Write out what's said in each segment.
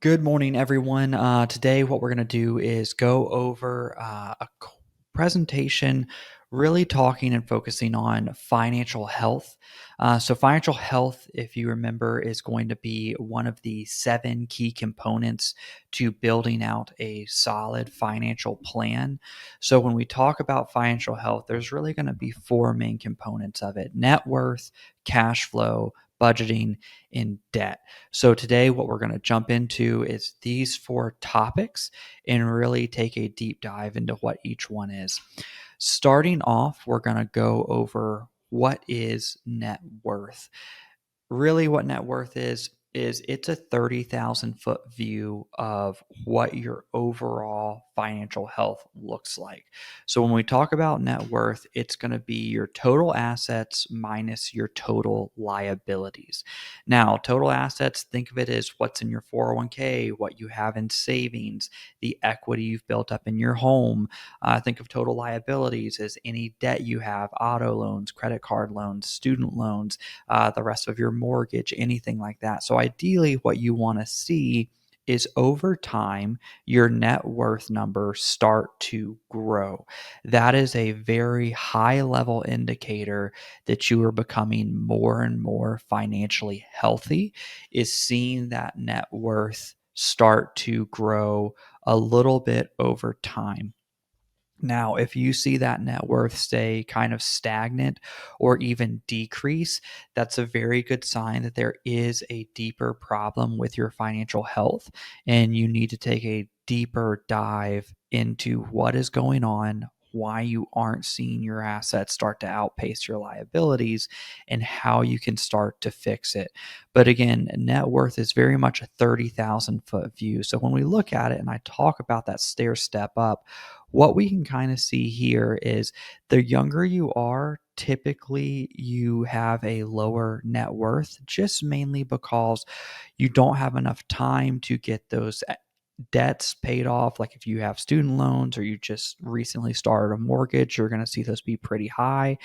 Good morning, everyone. Today, what we're going to do is go over presentation, really talking and focusing on financial health. Financial health, if you remember, is going to be one of the 7 key components to building out a solid financial plan. So, when we talk about financial health, there's really going to be 4 main components of it: net worth, cash flow, budgeting, and debt. So, today, what we're going to jump into is these 4 topics and really take a deep dive into what each one is. Starting off, we're going to go over what is net worth. Really, what net worth is it's a 30,000-foot view of what your overall financial health looks like. So when we talk about net worth, it's going to be your total assets minus your total liabilities. Now, total assets, think of it as what's in your 401k, what you have in savings, the equity you've built up in your home. Think of total liabilities as any debt you have: auto loans, credit card loans, student loans, the rest of your mortgage, anything like that. So, ideally, what you want to see is over time, your net worth number start to grow. That is a very high level indicator that you are becoming more and more financially healthy, is seeing that net worth start to grow a little bit over time. Now, if you see that net worth stay kind of stagnant or even decrease, that's a very good sign that there is a deeper problem with your financial health, and you need to take a deeper dive into what is going on, why you aren't seeing your assets start to outpace your liabilities, and how you can start to fix it. But again, net worth is very much a 30,000-foot view. So when we look at it and I talk about that stair step up, what we can kind of see here is the younger you are, typically you have a lower net worth, just mainly because you don't have enough time to get those debts paid off. Like if you have student loans or you just recently started a mortgage, you're going to see those be pretty high.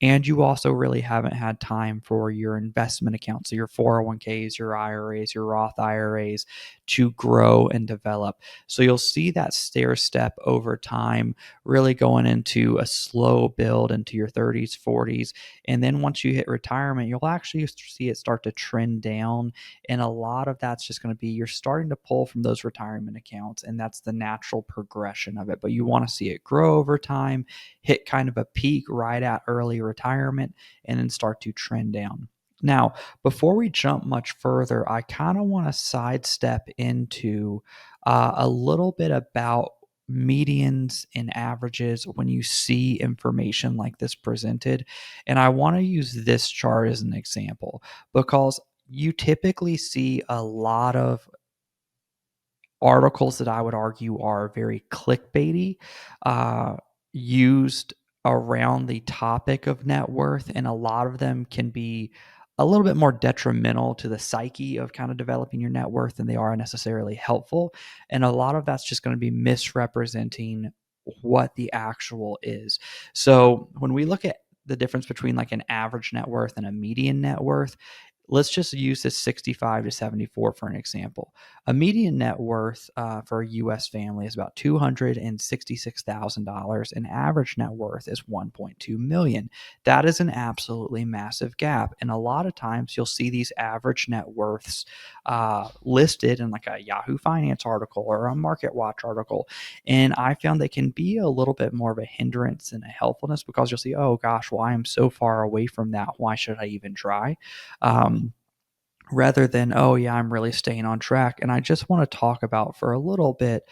And you also really haven't had time for your investment accounts, so your 401ks, your IRAs, your Roth IRAs, to grow and develop. So you'll see that stair step over time, really going into a slow build into your 30s, 40s. And then once you hit retirement, you'll actually see it start to trend down. And a lot of that's just going to be you're starting to pull from those retirement accounts, and that's the natural progression of it. But you want to see it grow over time, hit kind of a peak right at early retirement, and then start to trend down. Now, before we jump much further, I kind of want to sidestep into a little bit about medians and averages when you see information like this presented. And I want to use this chart as an example because you typically see a lot of articles that I would argue are very clickbaity, uh, used around the topic of net worth, and a lot of them can be a little bit more detrimental to the psyche of kind of developing your net worth than they are necessarily helpful. And a lot of that's just going to be misrepresenting what the actual is. So when we look at the difference between like an average net worth and a median net worth, let's just use this 65 to 74 for an example. A median net worth for a U.S. family is about $266,000. An average net worth is 1.2 million. That is an absolutely massive gap, and a lot of times you'll see these average net worths listed in like a Yahoo Finance article or a Market Watch article, and I found they can be a little bit more of a hindrance and a helpfulness because you'll see, oh gosh, well I am so far away from that. Why should I even try? Rather than, oh, yeah, I'm really staying on track. And I just want to talk about for a little bit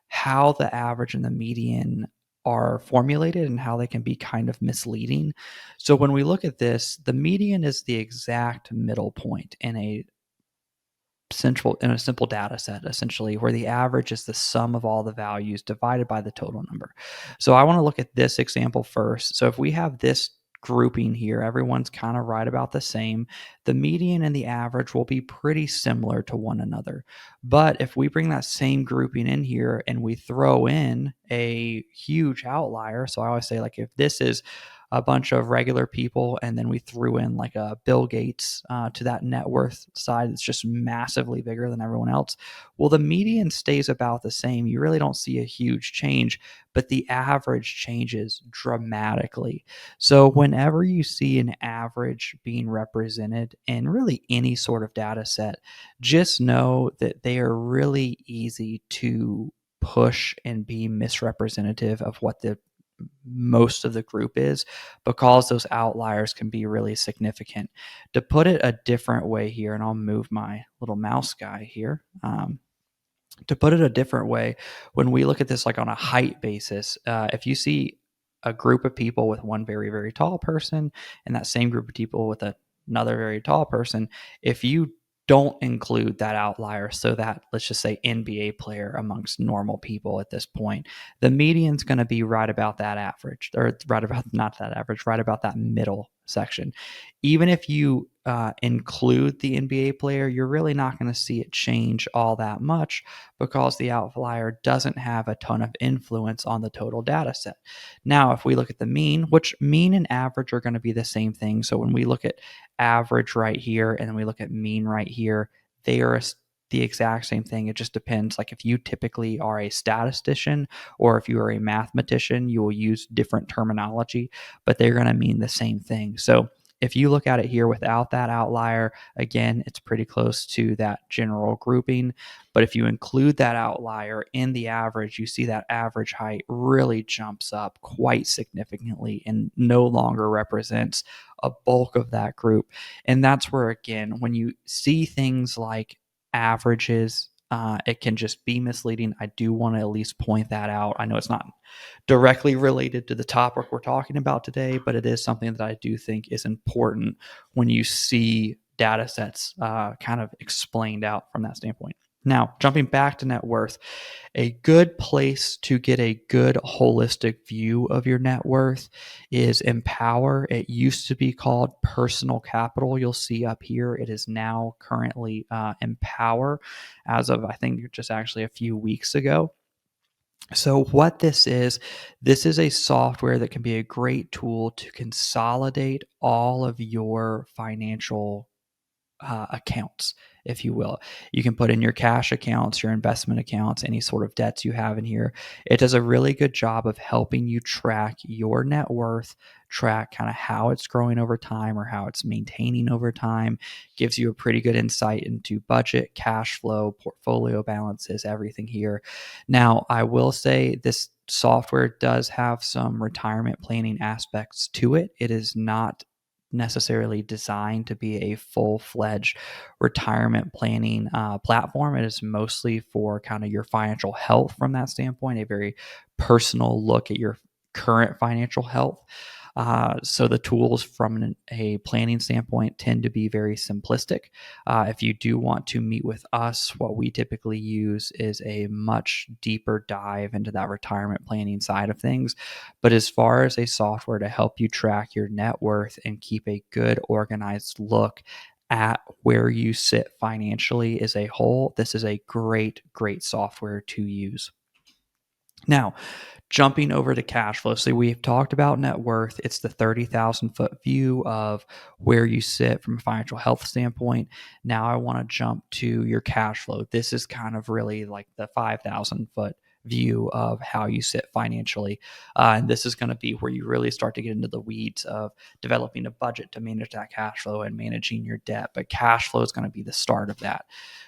how the average and the median are formulated and how they can be kind of misleading. So when we look at this, the median is the exact middle point in a simple data set, essentially, where the average is the sum of all the values divided by the total number. So I want to look at this example first. So if we have this grouping here, everyone's kind of right about the same. The median and the average will be pretty similar to one another. But if we bring that same grouping in here and we throw in a huge outlier, so I always say, like, if this is a bunch of regular people, and then we threw in like a Bill Gates to that net worth side that's just massively bigger than everyone else, well, the median stays about the same. You really don't see a huge change, but the average changes dramatically. So, whenever you see an average being represented in really any sort of data set, just know that they are really easy to push and be misrepresentative of what the most of the group is, because those outliers can be really significant. To put it a different way here, and I'll move my little mouse guy here. To put it a different way, when we look at this like on a height basis, if you see a group of people with one very, very tall person and that same group of people with another very tall person, if you don't include that outlier, so that, let's just say, NBA player amongst normal people at this point, the median's going to be right about that average, or right about, not that average, right about that middle section. Even if you include the NBA player, you're really not going to see it change all that much, because the outlier doesn't have a ton of influence on the total data set. Now, if we look at the mean, which mean and average are going to be the same thing. So when we look at average right here and then we look at mean right here, they are the exact same thing. It just depends. Like if you typically are a statistician or if you are a mathematician, you will use different terminology, but they're going to mean the same thing. So if you look at it here without that outlier, again, it's pretty close to that general grouping. But if you include that outlier in the average, you see that average height really jumps up quite significantly and no longer represents a bulk of that group. And that's where, again, when you see things like averages, it can just be misleading. I do want to at least point that out. I know it's not directly related to the topic we're talking about today, but it is something that I do think is important when you see data sets kind of explained out from that standpoint. Now, jumping back to net worth, a good place to get a good holistic view of your net worth is Empower. It used to be called Personal Capital. You'll see up here, it is now currently Empower, as of, I think, just actually a few weeks ago. So, what this is a software that can be a great tool to consolidate all of your financial accounts, if you will. You can put in your cash accounts, your investment accounts, any sort of debts you have in here. It does a really good job of helping you track your net worth, track kind of how it's growing over time or how it's maintaining over time. Gives you a pretty good insight into budget, cash flow, portfolio balances, everything here. Now, I will say this software does have some retirement planning aspects to it. It is not necessarily designed to be a full-fledged retirement planning platform. It is mostly for kind of your financial health from that standpoint, a very personal look at your current financial health. So the tools from a planning standpoint tend to be very simplistic. If you do want to meet with us, what we typically use is a much deeper dive into that retirement planning side of things. But as far as a software to help you track your net worth and keep a good organized look at where you sit financially as a whole, this is a great, great software to use. Now, jumping over to cash flow. So we've talked about net worth. It's the 30,000 foot view of where you sit from a financial health standpoint. Now I want to jump to your cash flow. This is kind of really like the 5,000 foot view of how you sit financially. And this is going to be where you really start to get into the weeds of developing a budget to manage that cash flow and managing your debt. But cash flow is going to be the start of that.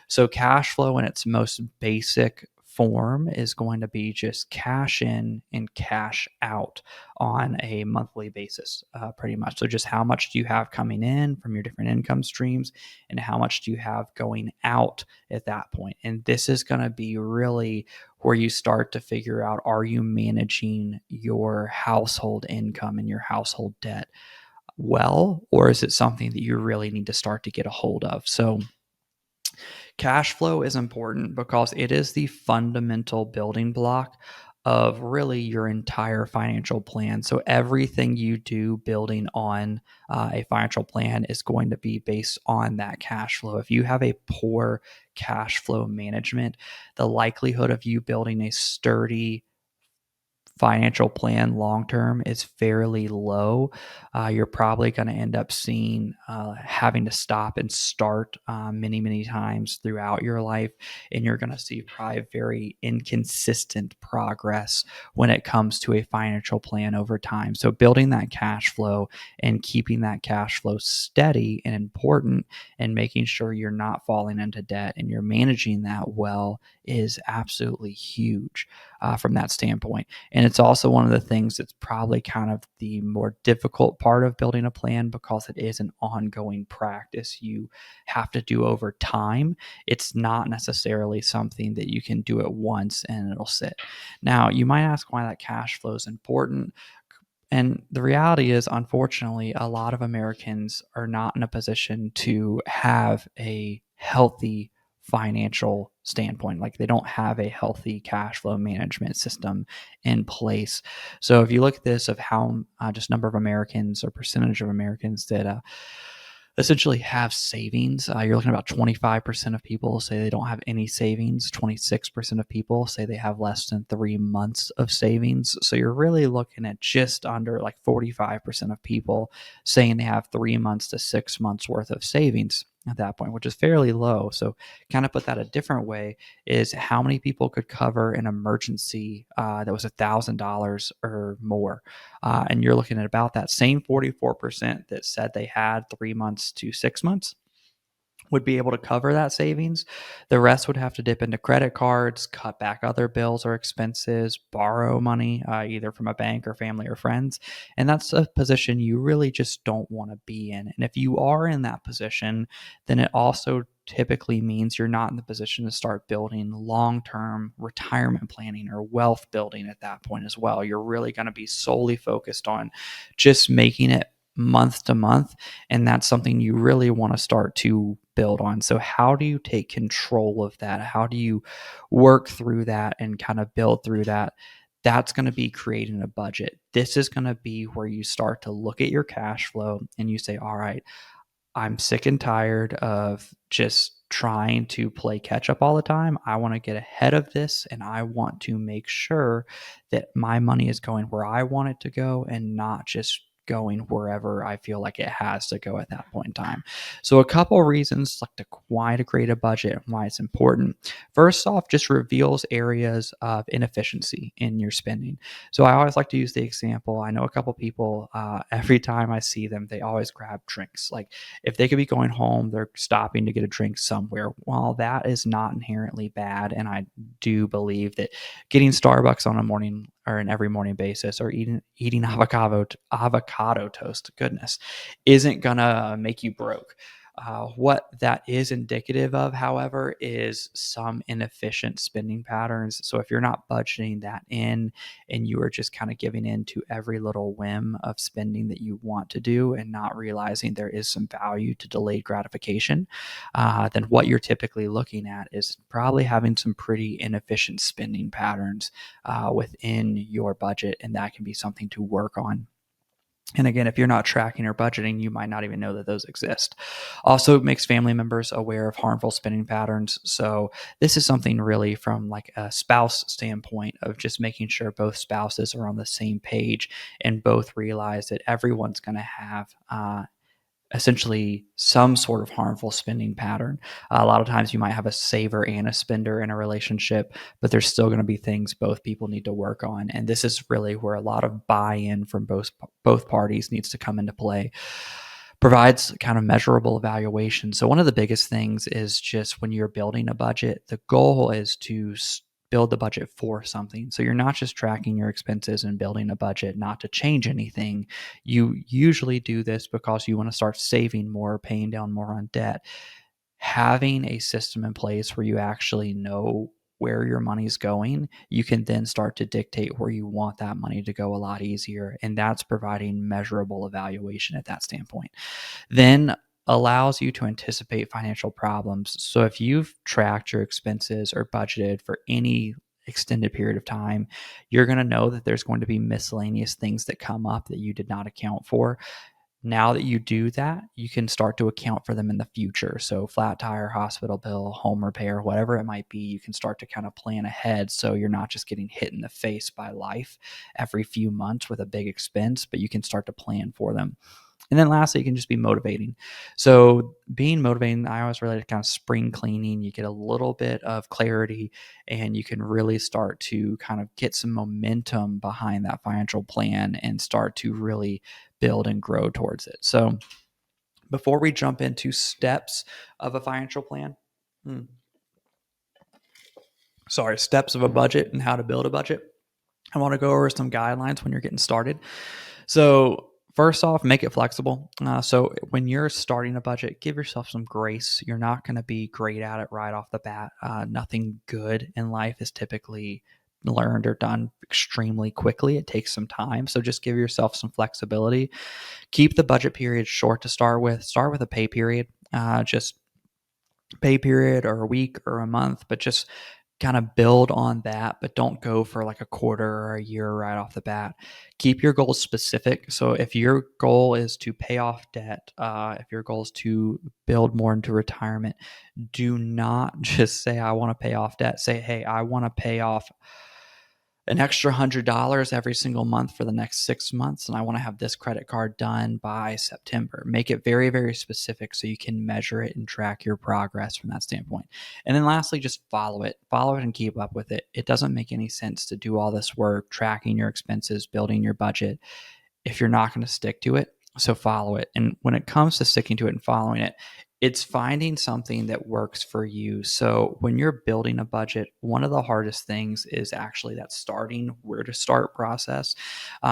So cash flow in its most basic form is going to be just cash in and cash out on a monthly basis, pretty much. So just how much do you have coming in from your different income streams and how much do you have going out at that point? And this is going to be really where you start to figure out, are you managing your household income and your household debt well, or is it something that you really need to start to get a hold of? So cash flow is important because it is the fundamental building block of really your entire financial plan. So everything you do building on a financial plan is going to be based on that cash flow. If you have a poor cash flow management, the likelihood of you building a sturdy financial plan long term is fairly low, you're probably going to end up seeing having to stop and start many, many times throughout your life. And you're going to see probably very inconsistent progress when it comes to a financial plan over time. So, building that cash flow and keeping that cash flow steady and important, and making sure you're not falling into debt and you're managing that well is absolutely huge from that standpoint. And it's also one of the things that's probably kind of the more difficult part of building a plan, because it is an ongoing practice you have to do over time. It's not necessarily something that you can do at once and it'll sit. Now, you might ask why that cash flow is important. And the reality is, unfortunately, a lot of Americans are not in a position to have a healthy financial standpoint. Like, they don't have a healthy cash flow management system in place. So if you look at this of how just number of Americans or percentage of Americans that essentially have savings. You're looking at about 25% of people say they don't have any savings. 26% of people say they have less than 3 months of savings. So you're really looking at just under like 45% of people saying they have 3 months to 6 months worth of savings at that point, which is fairly low. So, kind of put that a different way, is how many people could cover an emergency that was $1,000 or more. And you're looking at about that same 44% that said they had 3 months to 6 months would be able to cover that savings. The rest would have to dip into credit cards, cut back other bills or expenses, borrow money, either from a bank or family or friends. And that's a position you really just don't want to be in. And if you are in that position, then it also typically means you're not in the position to start building long term retirement planning or wealth building at that point as well. You're really going to be solely focused on just making it month to month, and that's something you really want to start to build on. So how do you take control of that? How do you work through that and kind of build through that? That's going to be creating a budget. This is going to be where you start to look at your cash flow and you say, all right, I'm sick and tired of just trying to play catch up all the time. I want to get ahead of this, and I want to make sure that my money is going where I want it to go and not just going wherever I feel like it has to go at that point in time. So, a couple of reasons like to why to create a budget and why it's important. First off, just reveals areas of inefficiency in your spending. So I always like to use the example. I know a couple people, every time I see them, they always grab drinks. Like, if they could be going home, they're stopping to get a drink somewhere. While that is not inherently bad, and I do believe that getting Starbucks on a morning or an every morning basis, or eating avocado toast, goodness, isn't gonna make you broke. What that is indicative of, however, is some inefficient spending patterns. So if you're not budgeting that in, and you are just kind of giving in to every little whim of spending that you want to do and not realizing there is some value to delayed gratification, then what you're typically looking at is probably having some pretty inefficient spending patterns within your budget. And that can be something to work on. And again, if you're not tracking or budgeting, you might not even know that those exist. Also, it makes family members aware of harmful spending patterns. So this is something really from like a spouse standpoint of just making sure both spouses are on the same page and both realize that everyone's going to have essentially some sort of harmful spending pattern. A lot of times you might have a saver and a spender in a relationship, but there's still going to be things both people need to work on. And this is really where a lot of buy-in from both parties needs to come into play. Provides kind of measurable evaluation. So one of the biggest things is just when you're building a budget, the goal is to build the budget for something. So you're not just tracking your expenses and building a budget not to change anything. You usually do this because you want to start saving more, paying down more on debt. Having a system in place where you actually know where your money's going, you can then start to dictate where you want that money to go a lot easier. And that's providing measurable evaluation at that standpoint. Then allows you to anticipate financial problems. So if you've tracked your expenses or budgeted for any extended period of time, you're going to know that there's going to be miscellaneous things that come up that you did not account for. Now that you do that, you can start to account for them in the future. So, flat tire, hospital bill, home repair, whatever it might be, you can start to kind of plan ahead so you're not just getting hit in the face by life every few months with a big expense, but you can start to plan for them. And then lastly, you can just be motivating. So being motivating, I always relate to kind of spring cleaning. You get a little bit of clarity and you can really start to kind of get some momentum behind that financial plan and start to really build and grow towards it. So before we jump into steps of a financial plan, hmm, steps of a budget and how to build a budget, I want to go over some guidelines when you're getting started. So, first off, make it flexible. So, when you're starting a budget, give yourself some grace. You're not going to be great at it right off the bat. Nothing good in life is typically learned or done extremely quickly. It takes some time. So, just give yourself some flexibility. Keep the budget period short to start with. Start with a pay period. Just pay period or a week or a month, but just kind of build on that, but don't go for like a quarter or a year right off the bat. Keep your goals specific. So if your goal is to pay off debt, if your goal is to build more into retirement, do not just say, I want to pay off debt. Say, hey, I want to pay off an extra $100 every single month for the next 6 months. And I want to have this credit card done by September. Make it very, very specific so you can measure it and track your progress from that standpoint. And then lastly, just follow it and keep up with it. It doesn't make any sense to do all this work, tracking your expenses, building your budget, if you're not going to stick to it. So follow it. And when it comes to sticking to it and following it, it's finding something that works for you. So when you're building a budget, one of the hardest things is actually that starting where to start process.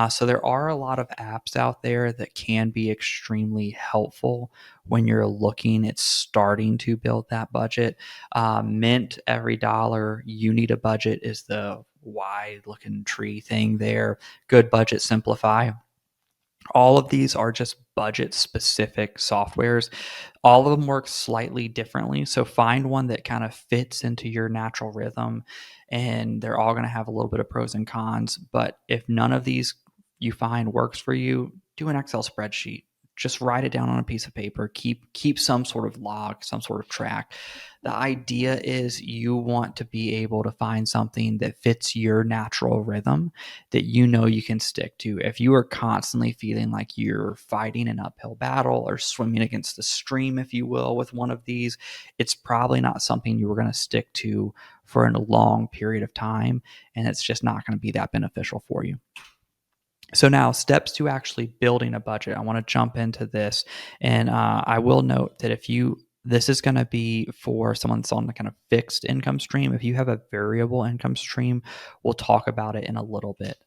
So there are a lot of apps out there that can be extremely helpful when you're looking at starting to build that budget. Mint every dollar, you need a budget is the wide looking tree thing there. Good Budget Simplify, all of these are just budget specific softwares. All of them work slightly differently. So find one that kind of fits into your natural rhythm, and they're all going to have a little bit of pros and cons. But if none of these you find works for you, do an Excel spreadsheet. Just write it down on a piece of paper. Keep some sort of log, some sort of track. The idea is you want to be able to find something that fits your natural rhythm that you know you can stick to. If you are constantly feeling like you're fighting an uphill battle or swimming against the stream, if you will, with one of these, it's probably not something you were going to stick to for a long period of time. And it's just not going to be that beneficial for you. So now, steps to actually building a budget. I want to jump into this, and I will note that if you this is going to be for someone that's on the kind of fixed income stream. If you have a variable income stream, we'll talk about it in a little bit.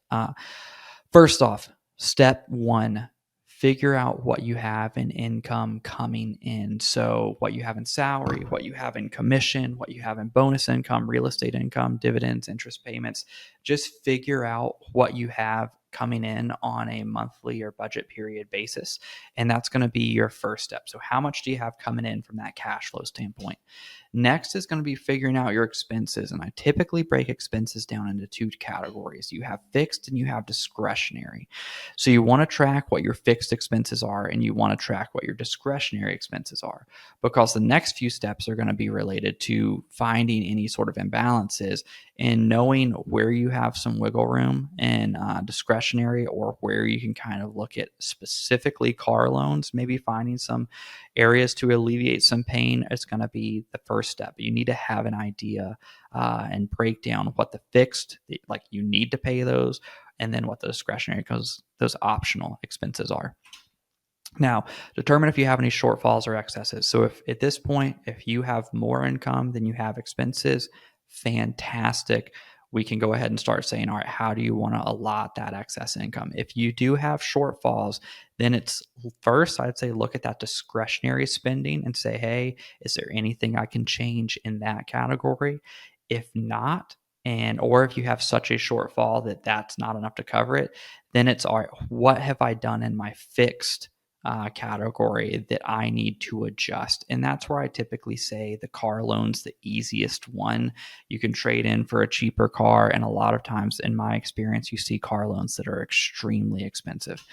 First off, step one, figure out what you have in income coming in. So, what you have in salary, what you have in commission, what you have in bonus income, real estate income, dividends, interest payments. Just figure out what you have coming in on a monthly or budget period basis. And that's going to be your first step. So, how much do you have coming in from that cash flow standpoint? Next is going to be figuring out your expenses. And I typically break expenses down into two categories. You have fixed and you have discretionary. So you want to track what your fixed expenses are and you want to track what your discretionary expenses are, because the next few steps are going to be related to finding any sort of imbalances and knowing where you have some wiggle room in discretionary, or where you can kind of look at specifically car loans, maybe finding some areas to alleviate some pain. Is going to be the first step. You need to have an idea and break down what the fixed, like you need to pay those, and then what the discretionary, because those optional expenses are. Now, determine if you have any shortfalls or excesses. So if at this point, if you have more income than you have expenses, fantastic. We can go ahead and start saying, all right, how do you want to allot that excess income? If you do have shortfalls, then it's first, I'd say, look at that discretionary spending and say, hey, is there anything I can change in that category? If not, and or if you have such a shortfall that that's not enough to cover it, then it's all right, what have I done in my fixed category that I need to adjust? And that's where I typically say the car loan's the easiest one. You can trade in for a cheaper car. And a lot of times, in my experience, you see car loans that are extremely expensive.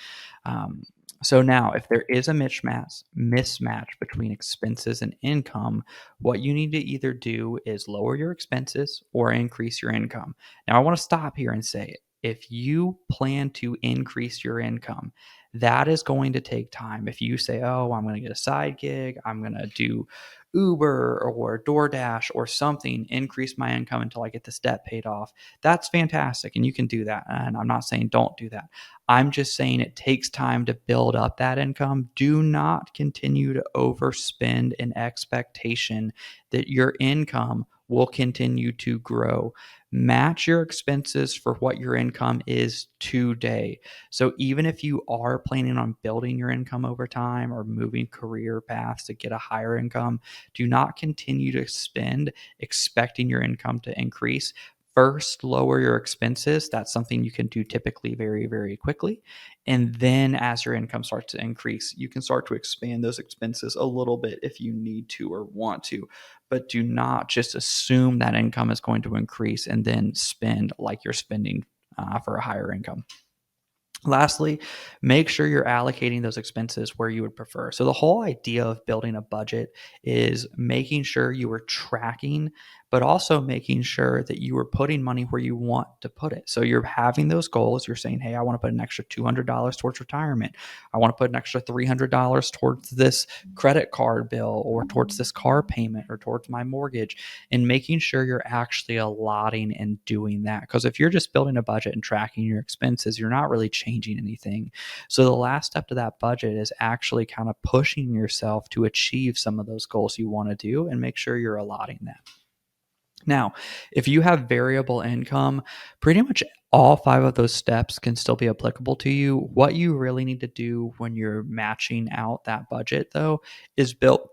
So now, if there is a mismatch between expenses and income, what you need to either do is lower your expenses or increase your income. Now, I want to stop here and say, if you plan to increase your income, that is going to take time. If you say, "Oh, I'm going to get a side gig, I'm going to do Uber or DoorDash or something, increase my income until I get this debt paid off," that's fantastic, and you can do that. And I'm not saying don't do that. I'm just saying it takes time to build up that income. Do not continue to overspend in expectation that your income will continue to grow. Match your expenses for what your income is today. So even if you are planning on building your income over time or moving career paths to get a higher income, do not continue to spend expecting your income to increase. First, lower your expenses. That's something you can do typically very, very quickly. And then as your income starts to increase, you can start to expand those expenses a little bit if you need to or want to. But do not just assume that income is going to increase and then spend like you're spending for a higher income. Lastly, make sure you're allocating those expenses where you would prefer. So, the whole idea of building a budget is making sure you are tracking, but also making sure that you are putting money where you want to put it. So, you're having those goals. You're saying, "Hey, I want to put an extra $200 towards retirement. I want to put an extra $300 towards this credit card bill or towards this car payment or towards my mortgage," and making sure you're actually allotting and doing that. Because if you're just building a budget and tracking your expenses, you're not really changing anything. So the last step to that budget is actually kind of pushing yourself to achieve some of those goals you want to do and make sure you're allotting that. Now, if you have variable income, pretty much all five of those steps can still be applicable to you. What you really need to do when you're matching out that budget, though, is build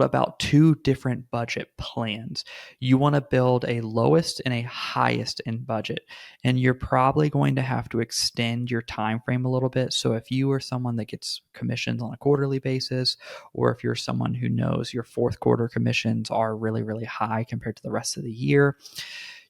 about two different budget plans. You want to build a lowest and a highest end budget, and you're probably going to have to extend your time frame a little bit. So if you are someone that gets commissions on a quarterly basis, or if you're someone who knows your fourth quarter commissions are really, really high compared to the rest of the year,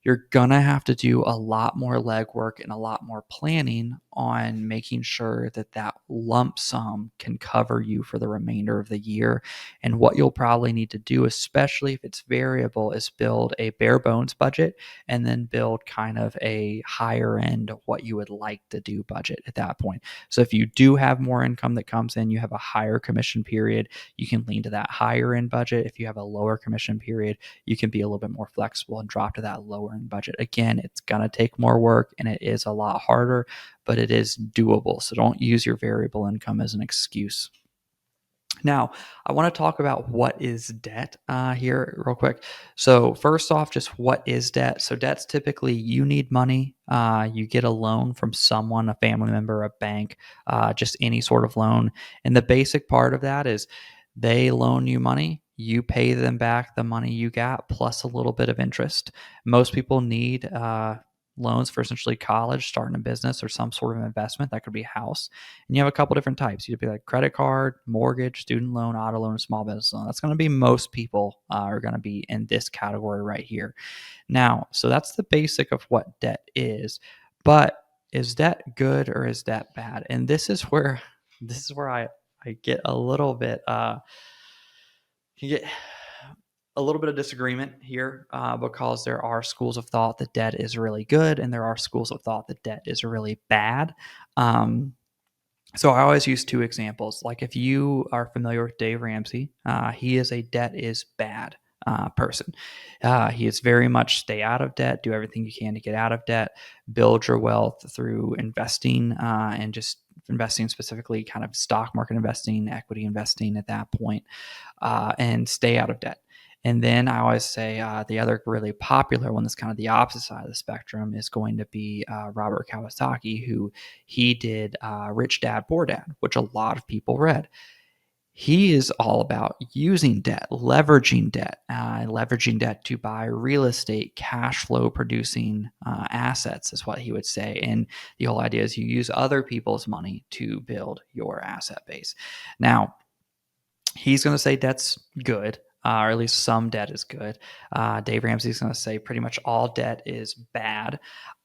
you're gonna have to do a lot more legwork and a lot more planning on making sure that that lump sum can cover you for the remainder of the year. And what you'll probably need to do, especially if it's variable, is build a bare bones budget and then build kind of a higher end of what you would like to do budget at that point. So if you do have more income that comes in, you have a higher commission period, you can lean to that higher end budget. If you have a lower commission period, you can be a little bit more flexible and drop to that lower end budget. Again, it's going to take more work and it is a lot harder, but it is doable. So don't use your variable income as an excuse. Now, I want to talk about what is debt here real quick. So, first off, just what is debt? So, debt's typically you need money, you get a loan from someone, a family member, a bank, just any sort of loan. And the basic part of that is they loan you money, you pay them back the money you got plus a little bit of interest. Most people need loans for essentially college, starting a business, or some sort of investment. That could be a house. And you have a couple different types. You'd be like credit card, mortgage, student loan, auto loan, small business loan. That's going to be most people are going to be in this category right here. Now, so that's the basic of what debt is. But is debt good or is debt bad? And this is where I get a little bit you get a little bit of disagreement here because there are schools of thought that debt is really good and there are schools of thought that debt is really bad. Um, so I always use two examples. Like if you are familiar with Dave Ramsey, he is a debt is bad person. He is very much stay out of debt, do everything you can to get out of debt, build your wealth through investing and just investing specifically kind of stock market investing, equity investing at that point, and stay out of debt. And then I always say the other really popular one that's kind of the opposite side of the spectrum is going to be Robert Kiyosaki, who he did Rich Dad Poor Dad, which a lot of people read. He is all about using debt, leveraging debt to buy real estate, cash flow producing assets, is what he would say. And the whole idea is you use other people's money to build your asset base. Now, he's going to say debt's good, or at least some debt is good. Dave Ramsey's going to say pretty much all debt is bad.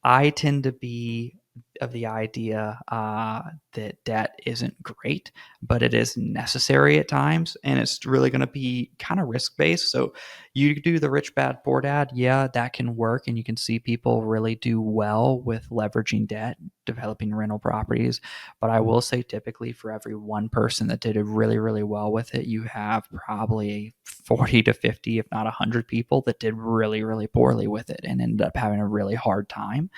I tend to be of the idea that debt isn't great, but it is necessary at times, and it's really going to be kind of risk based. So you do the rich dad poor dad, yeah, that can work, and you can see people really do well with leveraging debt, developing rental properties. But I will say, typically, for every one person that did it really, really well with it, you have probably 40 to 50, if not 100 people that did really, really poorly with it and ended up having a really hard time.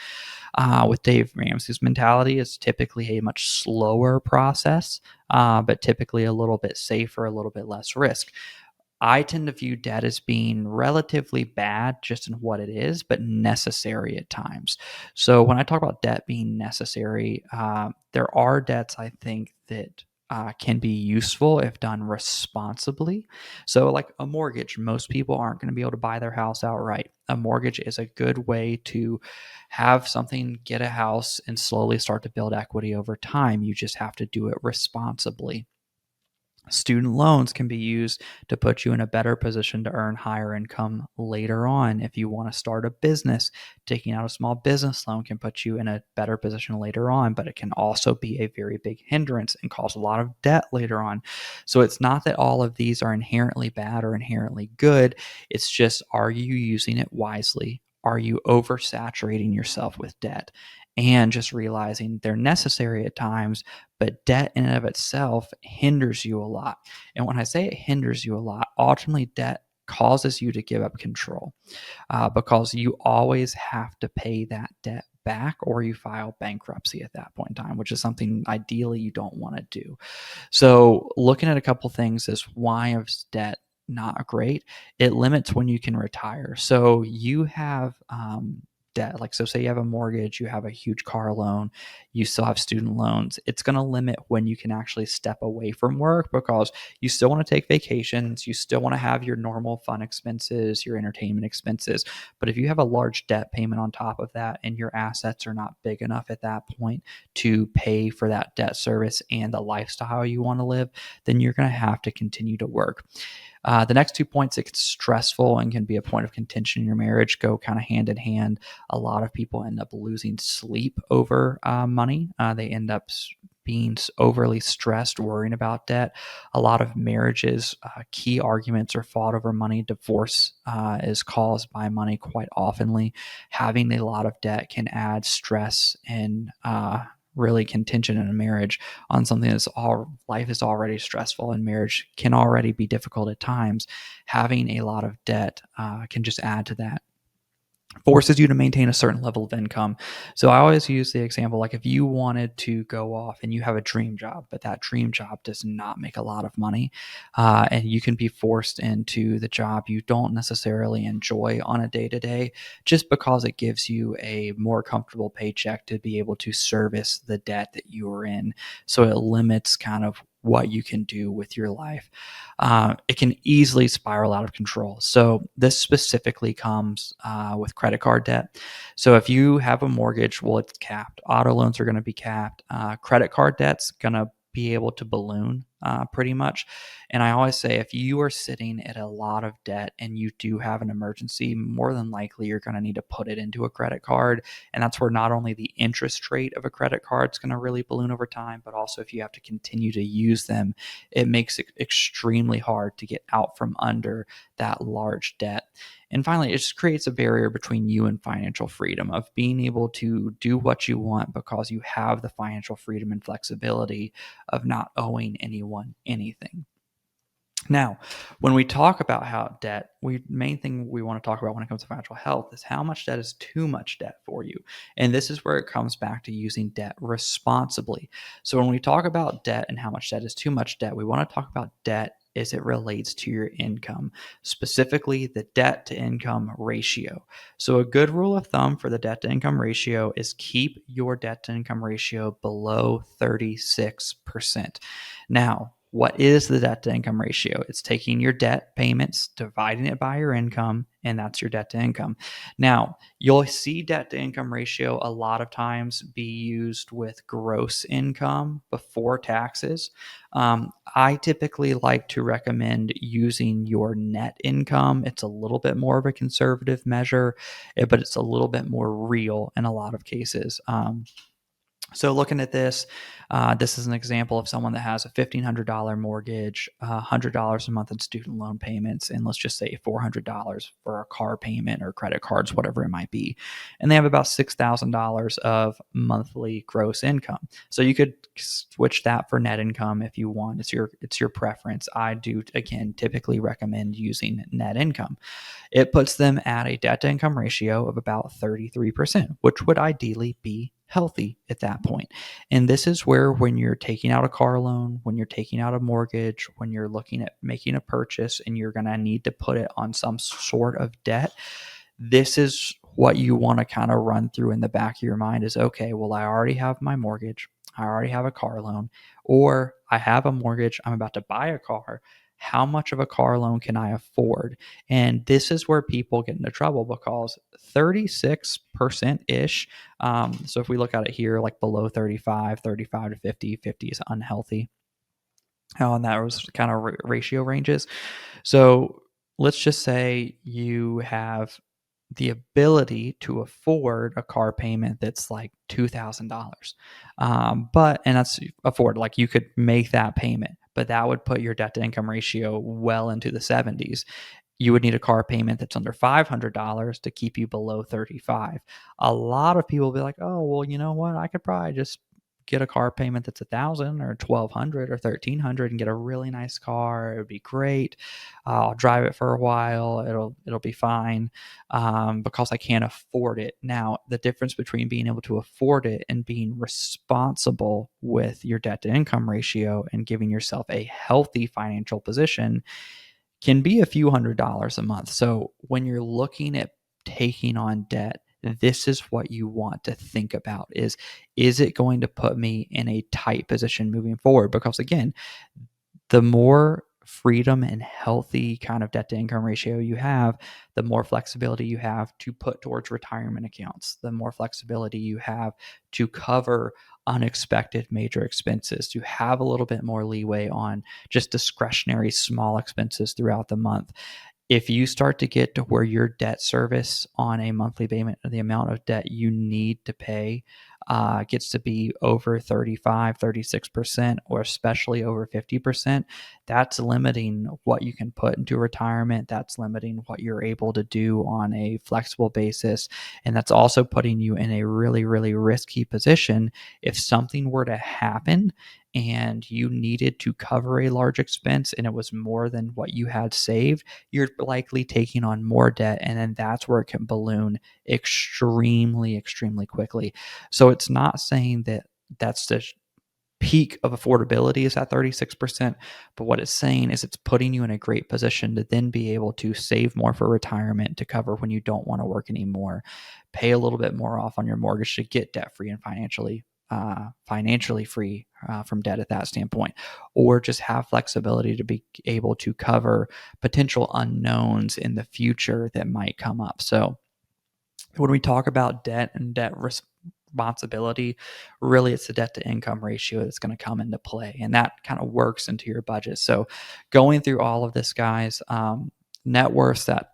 With Dave Ramsey's mentality, it's typically a much slower process, but typically a little bit safer, a little bit less risk. I tend to view debt as being relatively bad just in what it is, but necessary at times. So when I talk about debt being necessary, there are debts I think that can be useful if done responsibly. So, like a mortgage, most people aren't going to be able to buy their house outright. A mortgage is a good way to have something, get a house, and slowly start to build equity over time. You just have to do it responsibly. Student loans can be used to put you in a better position to earn higher income later on. If you want to start a business, taking out a small business loan can put you in a better position later on, but it can also be a very big hindrance and cause a lot of debt later on. So it's not that all of these are inherently bad or inherently good. It's just, are you using it wisely? Are you oversaturating yourself with debt? And just realizing they're necessary at times, but debt in and of itself hinders you a lot. And when I say it hinders you a lot, ultimately debt causes you to give up control, because you always have to pay that debt back or you file bankruptcy at that point in time, which is something ideally you don't want to do. So looking at a couple things is why is debt not great. It limits when you can retire. So you have debt, like, so say you have a mortgage, you have a huge car loan, you still have student loans. It's going to limit when you can actually step away from work, because you still want to take vacations, you still want to have your normal fun expenses, your entertainment expenses. But if you have a large debt payment on top of that and your assets are not big enough at that point to pay for that debt service and the lifestyle you want to live, then you're going to have to continue to work. The next 2 points, it gets stressful and can be a point of contention in your marriage, go kind of hand in hand. A lot of people end up losing sleep over money. They end up being overly stressed, worrying about debt. A lot of marriages, key arguments are fought over money. Divorce is caused by money quite oftenly. Having a lot of debt can add stress and really contention in a marriage on something that's all life is already stressful, and marriage can already be difficult at times. Having a lot of debt can just add to that, forces you to maintain a certain level of income. So I always use the example, like if you wanted to go off and you have a dream job, but that dream job does not make a lot of money, and you can be forced into the job you don't necessarily enjoy on a day to day, just because it gives you a more comfortable paycheck to be able to service the debt that you are in. So it limits kind of what you can do with your life. It can easily spiral out of control. So this specifically comes with credit card debt. So if you have a mortgage, well, it's capped. Auto loans are going to be capped. Credit card debt's going to be able to balloon pretty much. And I always say, if you are sitting at a lot of debt and you do have an emergency, more than likely you're going to need to put it into a credit card. And that's where not only the interest rate of a credit card is going to really balloon over time, but also if you have to continue to use them, it makes it extremely hard to get out from under that large debt. And finally, it just creates a barrier between you and financial freedom, of being able to do what you want because you have the financial freedom and flexibility of not owing anyone anything. Now, when we talk about how debt, main thing we want to talk about when it comes to financial health is how much debt is too much debt for you. And this is where it comes back to using debt responsibly. So when we talk about debt and how much debt is too much debt, we want to talk about debt as it relates to your income, specifically the debt to income ratio. So a good rule of thumb for the debt to income ratio is keep your debt to income ratio below 36%. Now, what is the debt to income ratio? It's taking your debt payments, dividing it by your income, and that's your debt to income. Now, you'll see debt to income ratio a lot of times be used with gross income before taxes. I typically like to recommend using your net income. It's a little bit more of a conservative measure, but it's a little bit more real in a lot of cases. So looking at this, this is an example of someone that has a $1,500 mortgage, $100 a month in student loan payments, and let's just say $400 for a car payment or credit cards, whatever it might be. And they have about $6,000 of monthly gross income. So you could switch that for net income if you want. It's your preference. I do, again, typically recommend using net income. It puts them at a debt to income ratio of about 33%, which would ideally be healthy at that point. And this is where, when you're taking out a car loan, when you're taking out a mortgage, when you're looking at making a purchase and you're going to need to put it on some sort of debt, this is what you want to kind of run through in the back of your mind is, okay, well, I already have my mortgage. I already have a car loan, or I have a mortgage. I'm about to buy a car. How much of a car loan can I afford? And this is where people get into trouble, because 36% ish. So if we look at it here, like below 35, 35 to 50, 50 is unhealthy. And that was kind of ratio ranges. So let's just say you have the ability to afford a car payment that's like $2,000. And that's afford, like you could make that payment, but that would put your debt to income ratio well into the 70s. You would need a car payment that's under $500 to keep you below 35. A lot of people will be like, oh, well, you know what? I could probably just get a car payment that's 1,000 or 1,200 or 1,300 and get a really nice car. It would be great. I'll drive it for a while. It'll be fine, because I can't afford it. Now, the difference between being able to afford it and being responsible with your debt to income ratio and giving yourself a healthy financial position can be a few $100s a month. So when you're looking at taking on debt, this is what you want to think about: is it going to put me in a tight position moving forward? Because again, the more freedom and healthy kind of debt to income ratio you have, the more flexibility you have to put towards retirement accounts, the more flexibility you have to cover unexpected major expenses, to have a little bit more leeway on just discretionary small expenses throughout the month. If you start to get to where your debt service on a monthly payment, the amount of debt you need to pay, gets to be over 35, 36%, or especially over 50%, that's limiting what you can put into retirement. That's limiting what you're able to do on a flexible basis. And that's also putting you in a really, really risky position. If something were to happen and you needed to cover a large expense and it was more than what you had saved, you're likely taking on more debt. And then that's where it can balloon extremely, extremely quickly. So it's not saying that that's the peak of affordability is at 36%, but what it's saying is it's putting you in a great position to then be able to save more for retirement, to cover when you don't want to work anymore, pay a little bit more off on your mortgage to get debt free and financially free from debt at that standpoint, or just have flexibility to be able to cover potential unknowns in the future that might come up. So when we talk about debt and debt responsibility, really it's the debt to income ratio that's going to come into play, and that kind of works into your budget. So going through all of this, guys, net worth, that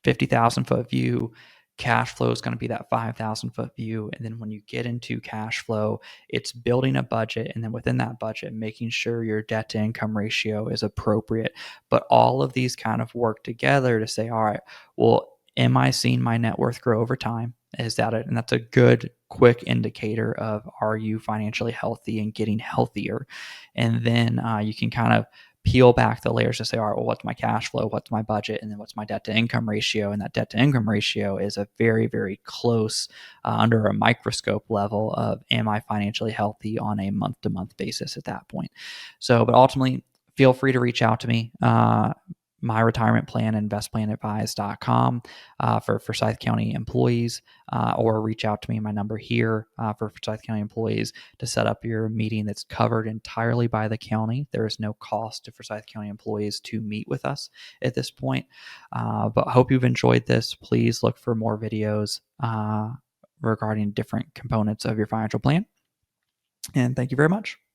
50,000 foot view, cash flow is going to be that 5,000 foot view. And then when you get into cash flow, it's building a budget, and then within that budget, making sure your debt to income ratio is appropriate. But all of these kind of work together to say, all right, well, am I seeing my net worth grow over time? Is that it? And that's a good quick indicator of, are you financially healthy and getting healthier? And then you can kind of peel back the layers to say, all right, well, what's my cash flow? What's my budget? And then what's my debt to income ratio? And that debt to income ratio is a very, very close, under a microscope level of, am I financially healthy on a month to month basis at that point? So, but ultimately, feel free to reach out to me. My retirement plan, investplanadvised.com, for Forsyth County employees, or reach out to me. My number here, for Forsyth County employees, to set up your meeting that's covered entirely by the county. There is no cost to Forsyth County employees to meet with us at this point. But I hope you've enjoyed this. Please look for more videos regarding different components of your financial plan. And thank you very much.